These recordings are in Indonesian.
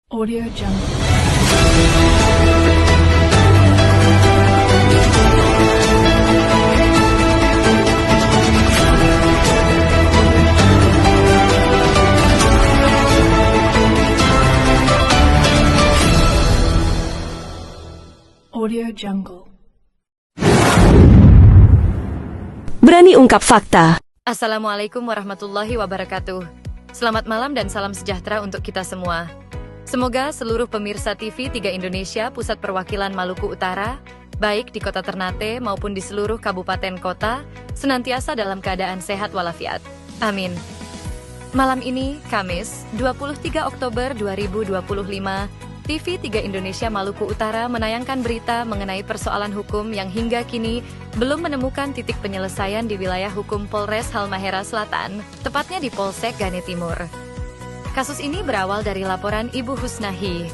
Audio Jungle. Audio Jungle. Berani ungkap fakta. Assalamualaikum warahmatullahi wabarakatuh. Selamat malam dan salam sejahtera untuk kita semua. Semoga seluruh pemirsa TV 3 Indonesia Pusat Perwakilan Maluku Utara, baik di kota Ternate maupun di seluruh kabupaten kota, senantiasa dalam keadaan sehat walafiat. Amin. Malam ini, Kamis, 23 Oktober 2025, TV 3 Indonesia Maluku Utara menayangkan berita mengenai persoalan hukum yang hingga kini belum menemukan titik penyelesaian di wilayah hukum Polres Halmahera Selatan, tepatnya di Polsek Gane Timur. Kasus ini berawal dari laporan Ibu Husnahi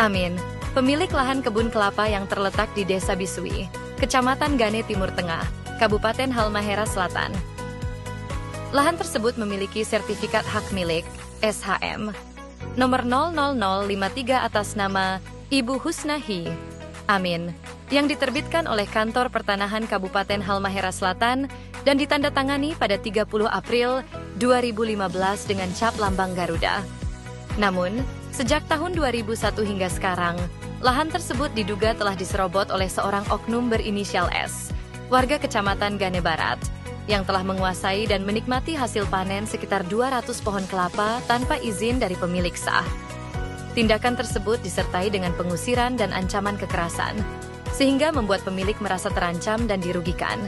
Amin, pemilik lahan kebun kelapa yang terletak di Desa Bisui, Kecamatan Gane Timur Tengah, Kabupaten Halmahera Selatan. Lahan tersebut memiliki sertifikat hak milik, SHM, nomor 00053 atas nama Ibu Husnahi Amin, yang diterbitkan oleh Kantor Pertanahan Kabupaten Halmahera Selatan dan ditandatangani pada 30 April 2015 dengan cap lambang Garuda. Namun, sejak tahun 2001 hingga sekarang, lahan tersebut diduga telah diserobot oleh seorang oknum berinisial S, warga Kecamatan Gane Barat, yang telah menguasai dan menikmati hasil panen sekitar 200 pohon kelapa tanpa izin dari pemilik sah. Tindakan tersebut disertai dengan pengusiran dan ancaman kekerasan, sehingga membuat pemilik merasa terancam dan dirugikan.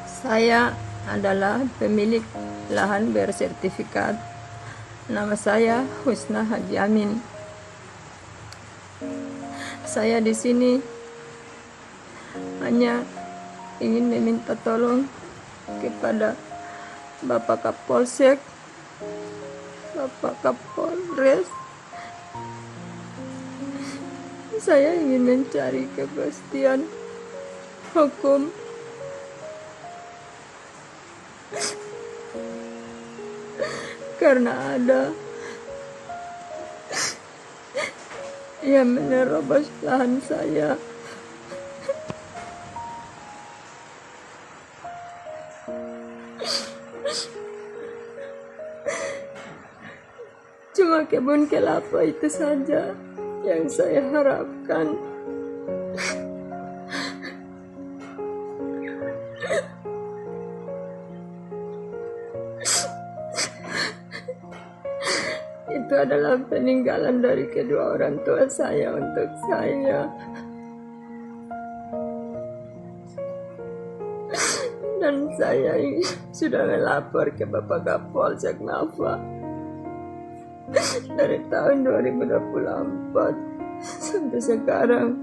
Saya adalah pemilik lahan bersertifikat. Nama saya Husna Haji Amin. Saya di sini hanya ingin meminta tolong kepada Bapak Kapolsek, Bapak Kapolres. Saya ingin mencari kepastian hukum karena ada yang menerobos lahan saya. Cuma kebun kelapa itu saja yang saya harapkan. Itu adalah peninggalan dari kedua orang tua saya untuk saya. Dan saya sudah melapor ke Bapak Kapolsek Nafa dari tahun 2024 sampai sekarang.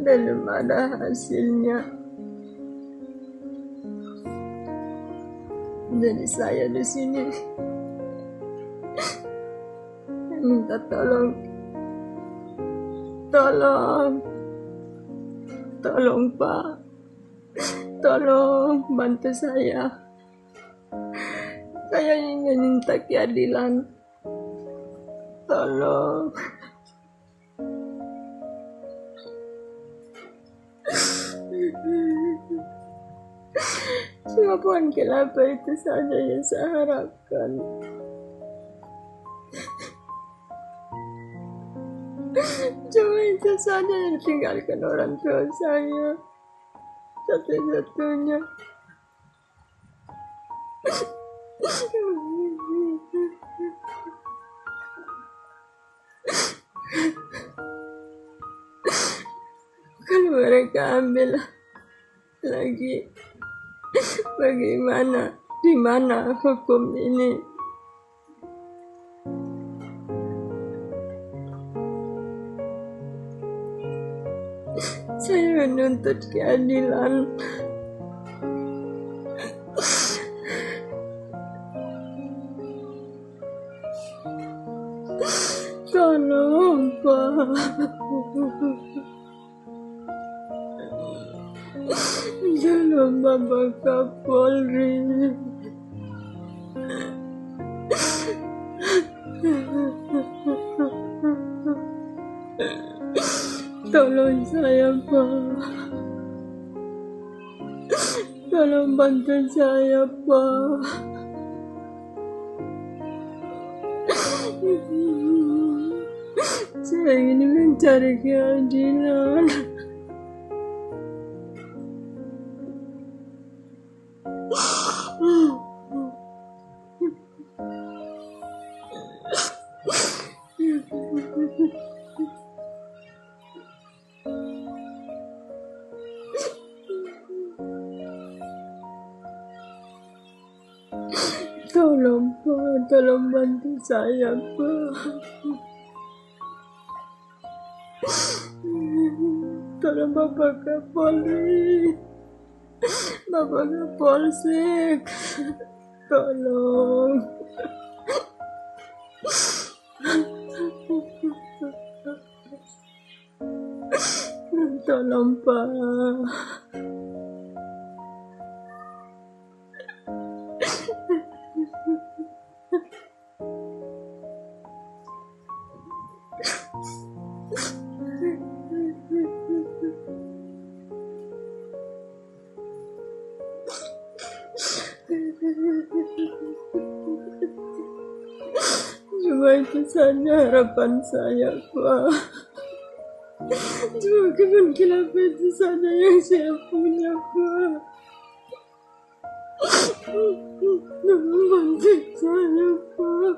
Belum ada hasilnya. Jadi saya di sini minta tolong Pak, tolong bantu saya. Saya ingin minta keadilan. Tolong. Cuma pohon kelapa itu saja yang saya harapkan. Cuma itu saja yang ditinggalkan orang tua saya, satu-satunya. Kalau mereka ambil lagi, bagaimana, di mana hukum ini? Saya menuntut keadilan. Tolong, Pak. Jangan Bapak Kapolri. Tolong saya, Pak. Tolong bantu saya, Pak. Saya ingin mencari keadilan. Tolong, Pak, tolong bantu saya, Pak. Tolong Bapak Kapolri, Bapak Kapolsek, tolong. Tolong, Pak. Cuma itu saja harapan saya, Pak. Cuma kemungkinan itu saja yang saya punya, Pak. Tolong bantu saya, Pak.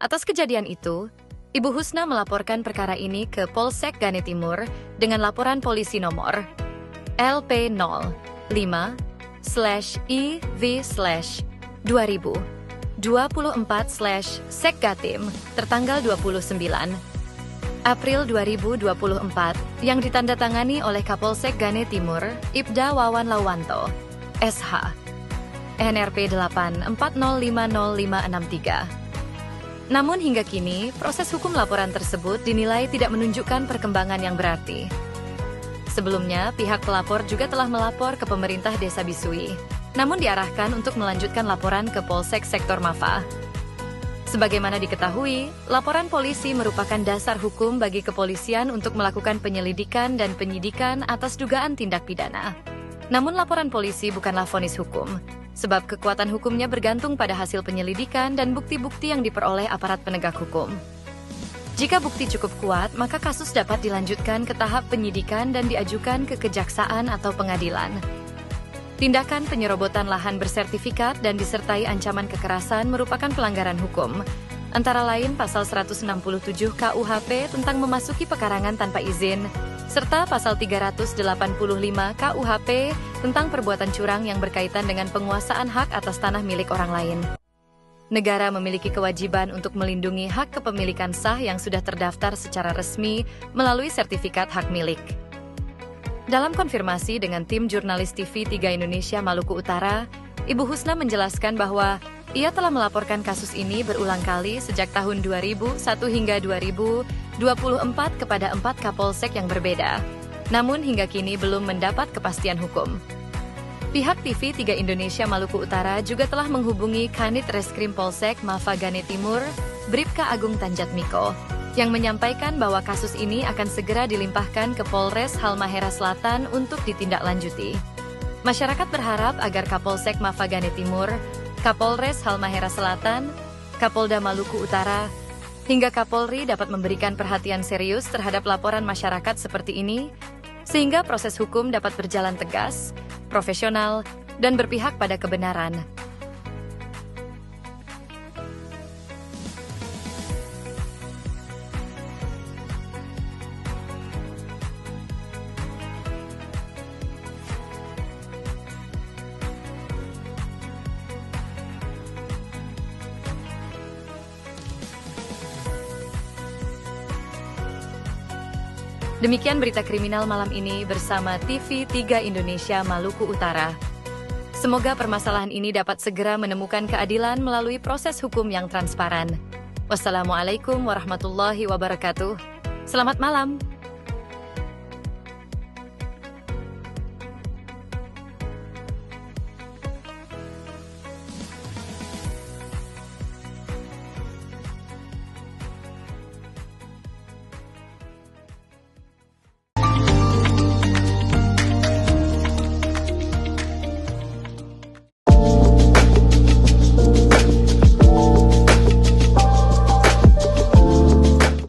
Atas kejadian itu, Ibu Husna melaporkan perkara ini ke Polsek Gane Timur dengan laporan polisi nomor LP05/IV/2024/Sekgatim tertanggal 29 April 2024 yang ditandatangani oleh Kapolsek Gane Timur, Ibda Wawan Lawanto, SH, NRP 8405053. Namun hingga kini, proses hukum laporan tersebut dinilai tidak menunjukkan perkembangan yang berarti. Sebelumnya, pihak pelapor juga telah melapor ke pemerintah Desa Bisui, namun diarahkan untuk melanjutkan laporan ke Polsek Sektor Mafa. Sebagaimana diketahui, laporan polisi merupakan dasar hukum bagi kepolisian untuk melakukan penyelidikan dan penyidikan atas dugaan tindak pidana. Namun laporan polisi bukanlah vonis hukum, sebab kekuatan hukumnya bergantung pada hasil penyelidikan dan bukti-bukti yang diperoleh aparat penegak hukum. Jika bukti cukup kuat, maka kasus dapat dilanjutkan ke tahap penyidikan dan diajukan ke kejaksaan atau pengadilan. Tindakan penyerobotan lahan bersertifikat dan disertai ancaman kekerasan merupakan pelanggaran hukum, antara lain pasal 167 KUHP tentang memasuki pekarangan tanpa izin, serta pasal 385 KUHP tentang perbuatan curang yang berkaitan dengan penguasaan hak atas tanah milik orang lain. Negara memiliki kewajiban untuk melindungi hak kepemilikan sah yang sudah terdaftar secara resmi melalui sertifikat hak milik. Dalam konfirmasi dengan tim jurnalis TV 3 Indonesia Maluku Utara, Ibu Husna menjelaskan bahwa ia telah melaporkan kasus ini berulang kali sejak tahun 2001 hingga 2024 kepada 4 Kapolsek yang berbeda, namun hingga kini belum mendapat kepastian hukum. Pihak TV 3 Indonesia Maluku Utara juga telah menghubungi Kanit Reskrim Polsek Mafa Gane Timur, Bribka Agung Tanjatmiko, yang menyampaikan bahwa kasus ini akan segera dilimpahkan ke Polres Halmahera Selatan untuk ditindaklanjuti. Masyarakat berharap agar Kapolsek Mafa Gane Timur, Kapolres Halmahera Selatan, Kapolda Maluku Utara, hingga Kapolri dapat memberikan perhatian serius terhadap laporan masyarakat seperti ini, sehingga proses hukum dapat berjalan tegas, profesional, dan berpihak pada kebenaran. Demikian berita kriminal malam ini bersama TV3 Indonesia Maluku Utara. Semoga permasalahan ini dapat segera menemukan keadilan melalui proses hukum yang transparan. Wassalamualaikum warahmatullahi wabarakatuh. Selamat malam.